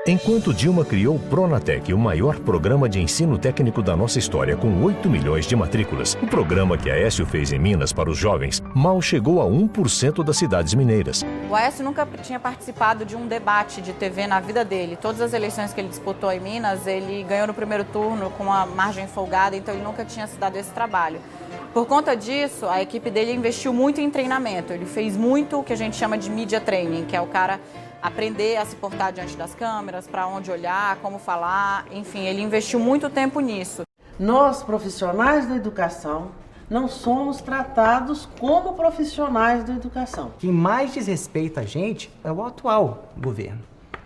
Enquanto Dilma criou o Pronatec, o maior programa de ensino técnico da nossa história, com 8 milhões de matrículas, o programa que Aécio fez em Minas para os jovens mal chegou a 1% das cidades mineiras. O Aécio nunca tinha participado de um debate de TV na vida dele. Todas as eleições que ele disputou em Minas, ele ganhou no primeiro turno com uma margem folgada, então ele nunca tinha se dado esse trabalho. Por conta disso, a equipe dele investiu muito em treinamento. Ele fez muito o que a gente chama de media training, que é o cara aprender a se portar diante das câmeras, para onde olhar, como falar, enfim, ele investiu muito tempo nisso. Nós, profissionais da educação, não somos tratados como profissionais da educação. Quem mais desrespeita a gente é o atual governo.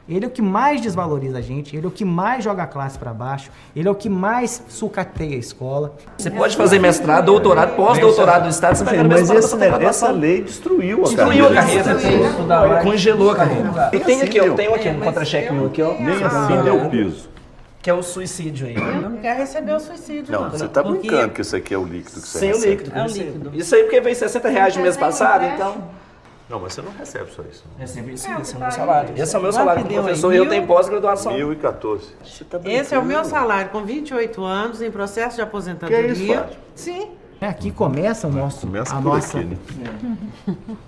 Ele é o que mais desvaloriza a gente, ele é o que mais joga a classe para baixo, ele é o que mais sucateia a escola. Você pode fazer mestrado, doutorado, pós-doutorado do Estado, você vai ganhar mas essa lei destruiu a carreira. Congelou a carreira. Eu tenho aqui um contra-cheque meu aqui, ó. Nem assim deu o piso. Que é o suicídio aí. Não quer receber o suicídio, não. Você tá brincando que isso aqui é o líquido que você recebe. Sem o líquido. É o líquido. Isso aí porque veio R$60 no mês passado, então... Não, mas você não recebe só isso. É sempre isso, esse é o meu salário. Esse é o meu salário como professor e eu tenho pós-graduação. 1.014. Esse é o meu salário com 28 anos, em processo de aposentadoria. Que é isso, Fábio? Sim. Aqui começa o nosso,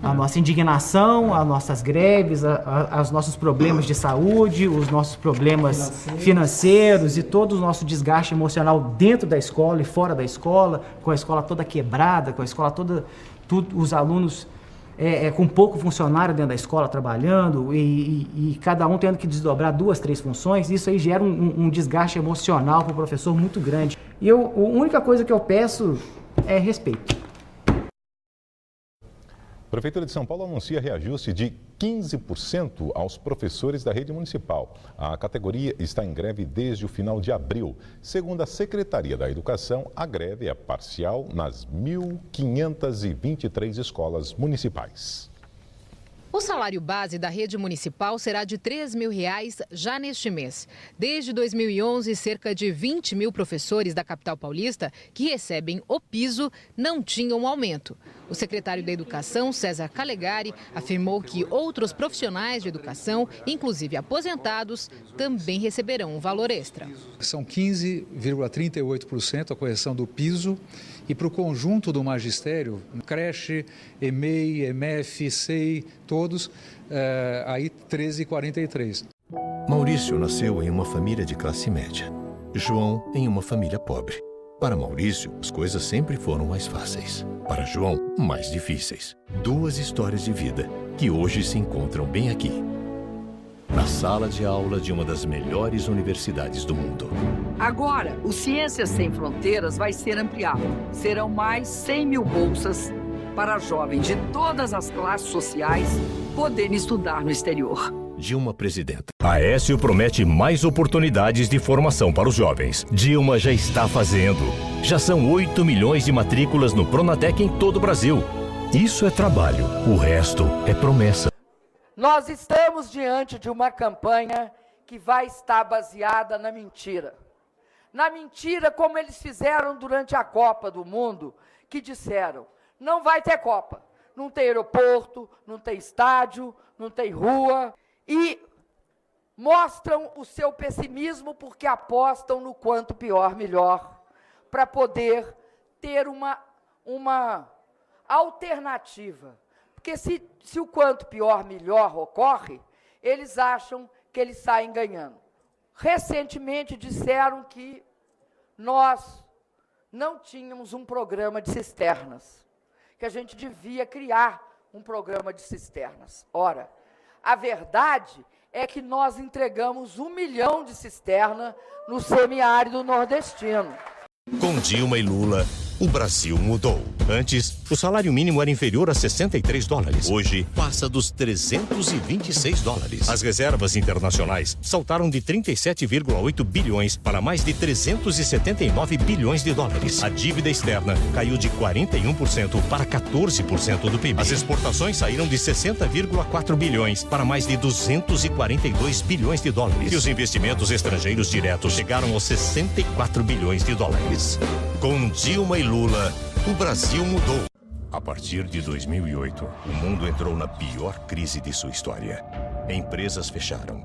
a nossa indignação, as nossas greves, os nossos problemas de saúde, os nossos problemas financeiros e todo o nosso desgaste emocional dentro da escola e fora da escola, com a escola toda quebrada, com a escola toda, os alunos com pouco funcionário dentro da escola trabalhando e cada um tendo que desdobrar 2, 3 funções. Isso aí gera um desgaste emocional para o professor muito grande. E a única coisa que eu peço é respeito. A Prefeitura de São Paulo anuncia reajuste de 15% aos professores da rede municipal. A categoria está em greve desde o final de abril. Segundo a Secretaria da Educação, a greve é parcial nas 1.523 escolas municipais. O salário base da rede municipal será de R$ 3.000 já neste mês. Desde 2011, cerca de 20 mil professores da capital paulista que recebem o piso não tinham aumento. O secretário da Educação, César Calegari, afirmou que outros profissionais de educação, inclusive aposentados, também receberão um valor extra. São 15,38% a correção do piso. E para o conjunto do magistério, creche, EMEI, EMEF, SEI, todos, aí 13,43. Maurício nasceu em uma família de classe média. João em uma família pobre. Para Maurício, as coisas sempre foram mais fáceis. Para João, mais difíceis. 2 histórias de vida que hoje se encontram bem aqui, na sala de aula de uma das melhores universidades do mundo. Agora, o Ciências Sem Fronteiras vai ser ampliado. Serão mais 100 mil bolsas para jovens de todas as classes sociais poderem estudar no exterior. Dilma presidenta. Aécio promete mais oportunidades de formação para os jovens. Dilma já está fazendo. Já são 8 milhões de matrículas no Pronatec em todo o Brasil. Isso é trabalho, o resto é promessa. Nós estamos diante de uma campanha que vai estar baseada na mentira. Na mentira como eles fizeram durante a Copa do Mundo, que disseram, não vai ter Copa, não tem aeroporto, não tem estádio, não tem rua, e mostram o seu pessimismo porque apostam no quanto pior, melhor, para poder ter uma alternativa. Porque se o quanto pior, melhor ocorre, eles acham que eles saem ganhando. Recentemente disseram que nós não tínhamos um programa de cisternas, que a gente devia criar um programa de cisternas. Ora, a verdade é que nós entregamos 1 milhão de cisternas no semiárido nordestino. Com Dilma e Lula, o Brasil mudou. Antes, o salário mínimo era inferior a $63. Hoje, passa dos $326. As reservas internacionais saltaram de 37,8 bilhões para mais de 379 bilhões de dólares. A dívida externa caiu de 41% para 14% do PIB. As exportações saíram de 60,4 bilhões para mais de 242 bilhões de dólares. E os investimentos estrangeiros diretos chegaram aos 64 bilhões de dólares. Com Dilma e Lula, o Brasil mudou. A partir de 2008, o mundo entrou na pior crise de sua história. Empresas fecharam.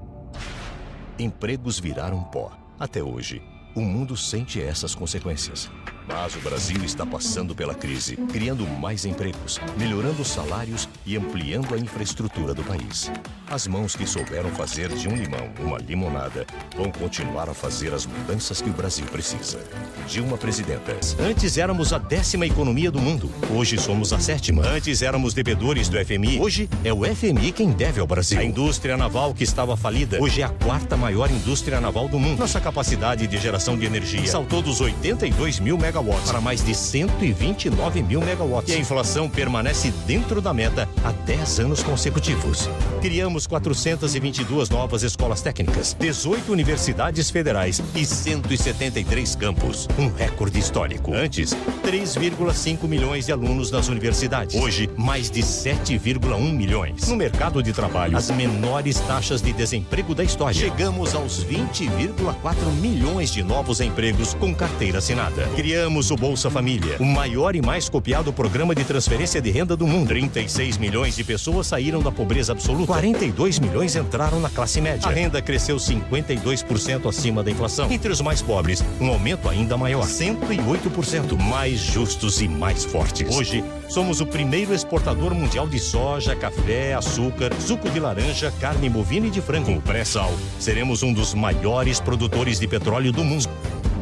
empregos viraram pó. Até hoje, o mundo sente essas consequências. Mas o Brasil está passando pela crise, criando mais empregos, melhorando os salários e ampliando a infraestrutura do país. As mãos que souberam fazer de um limão uma limonada vão continuar a fazer as mudanças que o Brasil precisa. Dilma Presidenta. Antes éramos a 10ª economia do mundo, hoje somos a 7ª. Antes éramos devedores do FMI, hoje é o FMI quem deve ao Brasil. A indústria naval que estava falida, hoje é a 4ª maior indústria naval do mundo. Nossa capacidade de geração de energia saltou dos 82 mil megawatts para mais de 129 mil megawatts. E a inflação permanece dentro da meta há 10 anos consecutivos. Criamos 422 novas escolas técnicas, 18 universidades federais e 173 campos. Um recorde histórico. Antes, 3,5 milhões de alunos nas universidades. Hoje, mais de 7,1 milhões. No mercado de trabalho, as menores taxas de desemprego da história. Chegamos aos 20,4 milhões de novos empregos com carteira assinada. Criamos o Bolsa Família, o maior e mais copiado programa de transferência de renda do mundo. 36 milhões de pessoas saíram da pobreza absoluta. 42 milhões entraram na classe média. A renda cresceu 52% acima da inflação. Entre os mais pobres, um aumento ainda maior, 108%. Mais justos e mais fortes. Hoje, somos o primeiro exportador mundial de soja, café, açúcar, suco de laranja, carne bovina e de frango. Com o pré-sal, seremos um dos maiores produtores de petróleo do mundo.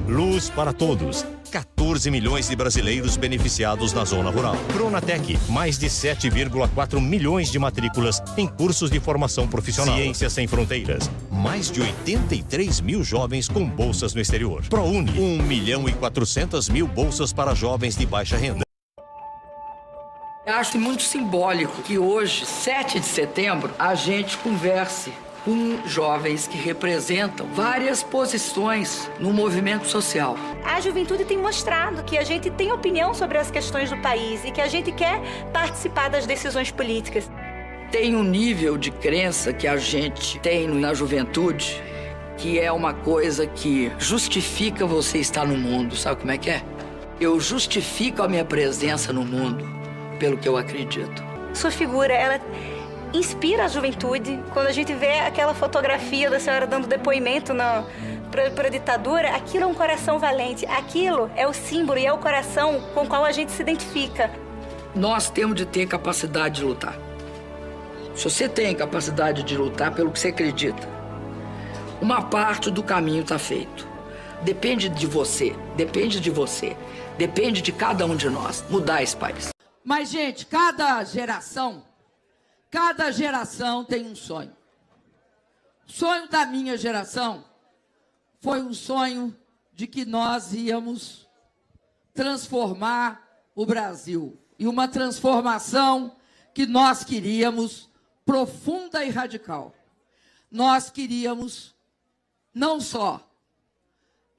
Luz para todos. 14 milhões de brasileiros beneficiados na zona rural. Pronatec, mais de 7,4 milhões de matrículas em cursos de formação profissional. Ciência Sem Fronteiras, mais de 83 mil jovens com bolsas no exterior. ProUni, 1.400.000 bolsas para jovens de baixa renda. Acho muito simbólico que hoje, 7 de setembro, a gente converse com jovens que representam várias posições no movimento social. A juventude tem mostrado que a gente tem opinião sobre as questões do país e que a gente quer participar das decisões políticas. Tem um nível de crença que a gente tem na juventude que é uma coisa que justifica você estar no mundo. Sabe como é que é? Eu justifico a minha presença no mundo pelo que eu acredito. Sua figura, ela inspira a juventude. Quando a gente vê aquela fotografia da senhora dando depoimento para a ditadura, aquilo é um coração valente. Aquilo é o símbolo e é o coração com o qual a gente se identifica. Nós temos de ter capacidade de lutar. Se você tem capacidade de lutar pelo que você acredita, uma parte do caminho está feito. Depende de você, depende de você, depende de cada um de nós mudar esse país. Mas, gente, cada geração tem um sonho. O sonho da minha geração foi um sonho de que nós íamos transformar o Brasil. E uma transformação que nós queríamos profunda e radical. Nós queríamos não só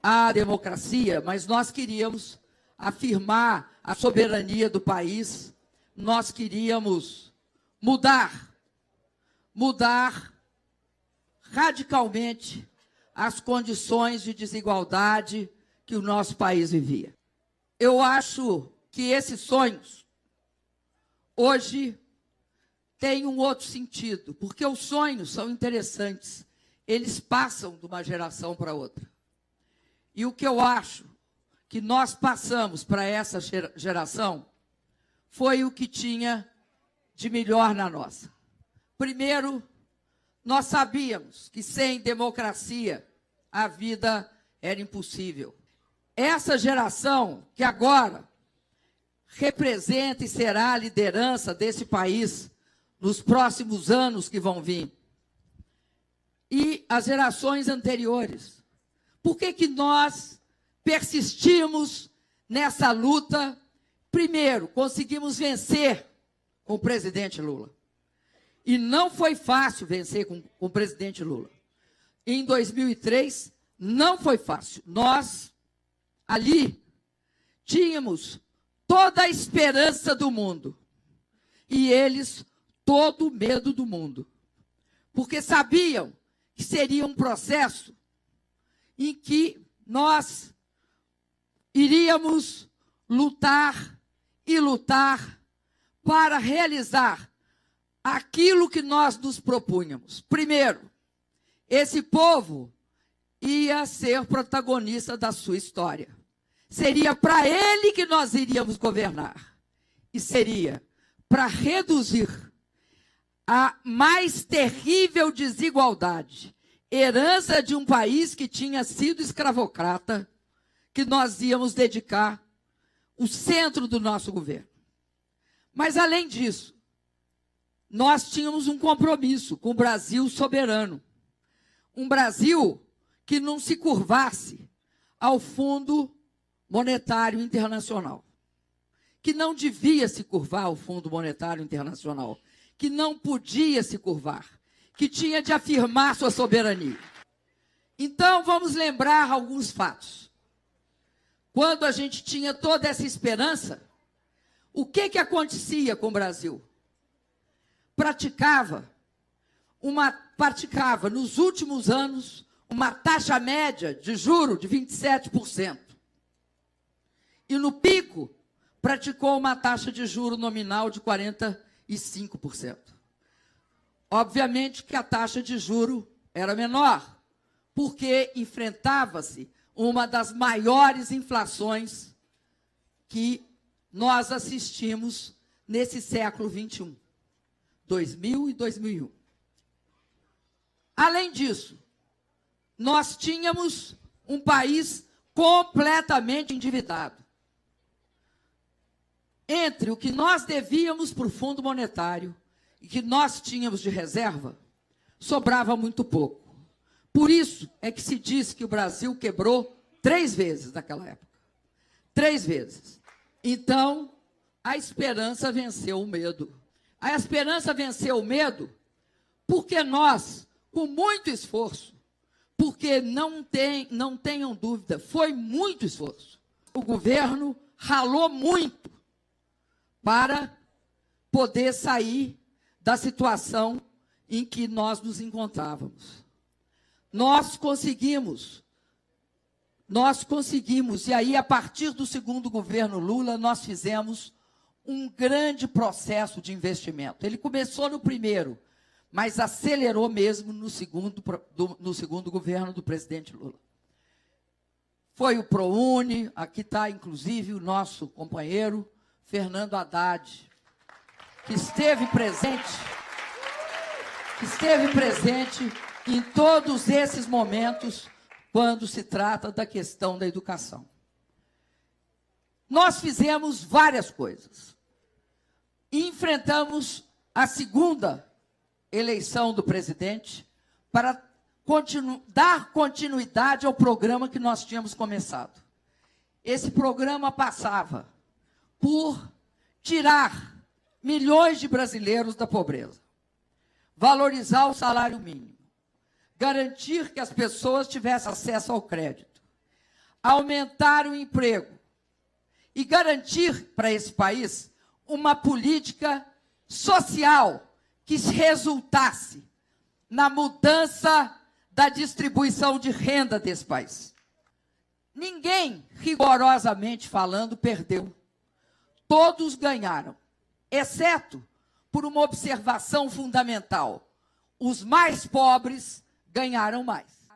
a democracia, mas nós queríamos afirmar a soberania do país. Nós queríamos mudar radicalmente as condições de desigualdade que o nosso país vivia. Eu acho que esses sonhos hoje têm um outro sentido, porque os sonhos são interessantes, eles passam de uma geração para outra. E o que eu acho que nós passamos para essa geração foi o que tinha de melhor na nossa. Primeiro, nós sabíamos que sem democracia a vida era impossível. Essa geração que agora representa e será a liderança desse país nos próximos anos que vão vir, e as gerações anteriores, por que nós persistimos nessa luta? Primeiro, conseguimos vencer com o presidente Lula. E não foi fácil vencer com o presidente Lula. Em 2003, não foi fácil. Nós, ali, tínhamos toda a esperança do mundo. E eles, todo o medo do mundo. Porque sabiam que seria um processo em que nós iríamos lutar e lutar para realizar aquilo que nós nos propunhamos. Primeiro, esse povo ia ser protagonista da sua história. Seria para ele que nós iríamos governar. E seria para reduzir a mais terrível desigualdade, herança de um país que tinha sido escravocrata, que nós íamos dedicar o centro do nosso governo. Mas, além disso, nós tínhamos um compromisso com o Brasil soberano. Um Brasil que não se curvasse ao Fundo Monetário Internacional, que não devia se curvar ao Fundo Monetário Internacional, que não podia se curvar, que tinha de afirmar sua soberania. Então, vamos lembrar alguns fatos. Quando a gente tinha toda essa esperança, o que acontecia com o Brasil? Praticava nos últimos anos uma taxa média de juro de 27%. E no pico, praticou uma taxa de juro nominal de 45%. Obviamente que a taxa de juro era menor, porque enfrentava-se uma das maiores inflações que nós assistimos nesse século XXI, 2000 e 2001. Além disso, nós tínhamos um país completamente endividado. Entre o que nós devíamos para o Fundo Monetário e que nós tínhamos de reserva, sobrava muito pouco. Por isso é que se diz que o Brasil quebrou 3 vezes naquela época. 3 vezes. Então, a esperança venceu o medo. A esperança venceu o medo porque nós, com muito esforço, porque não tenham dúvida, foi muito esforço. O governo ralou muito para poder sair da situação em que nós nos encontrávamos. Nós conseguimos, e aí, a partir do segundo governo Lula, nós fizemos um grande processo de investimento. Ele começou no primeiro, mas acelerou mesmo no segundo governo do presidente Lula. Foi o ProUni, aqui está, inclusive, o nosso companheiro, Fernando Haddad, que esteve presente em todos esses momentos quando se trata da questão da educação. Nós fizemos várias coisas. Enfrentamos a segunda eleição do presidente para dar continuidade ao programa que nós tínhamos começado. Esse programa passava por tirar milhões de brasileiros da pobreza, valorizar o salário mínimo, garantir que as pessoas tivessem acesso ao crédito, aumentar o emprego e garantir para esse país uma política social que resultasse na mudança da distribuição de renda desse país. Ninguém, rigorosamente falando, perdeu. Todos ganharam, exceto por uma observação fundamental: os mais pobres ganharam mais.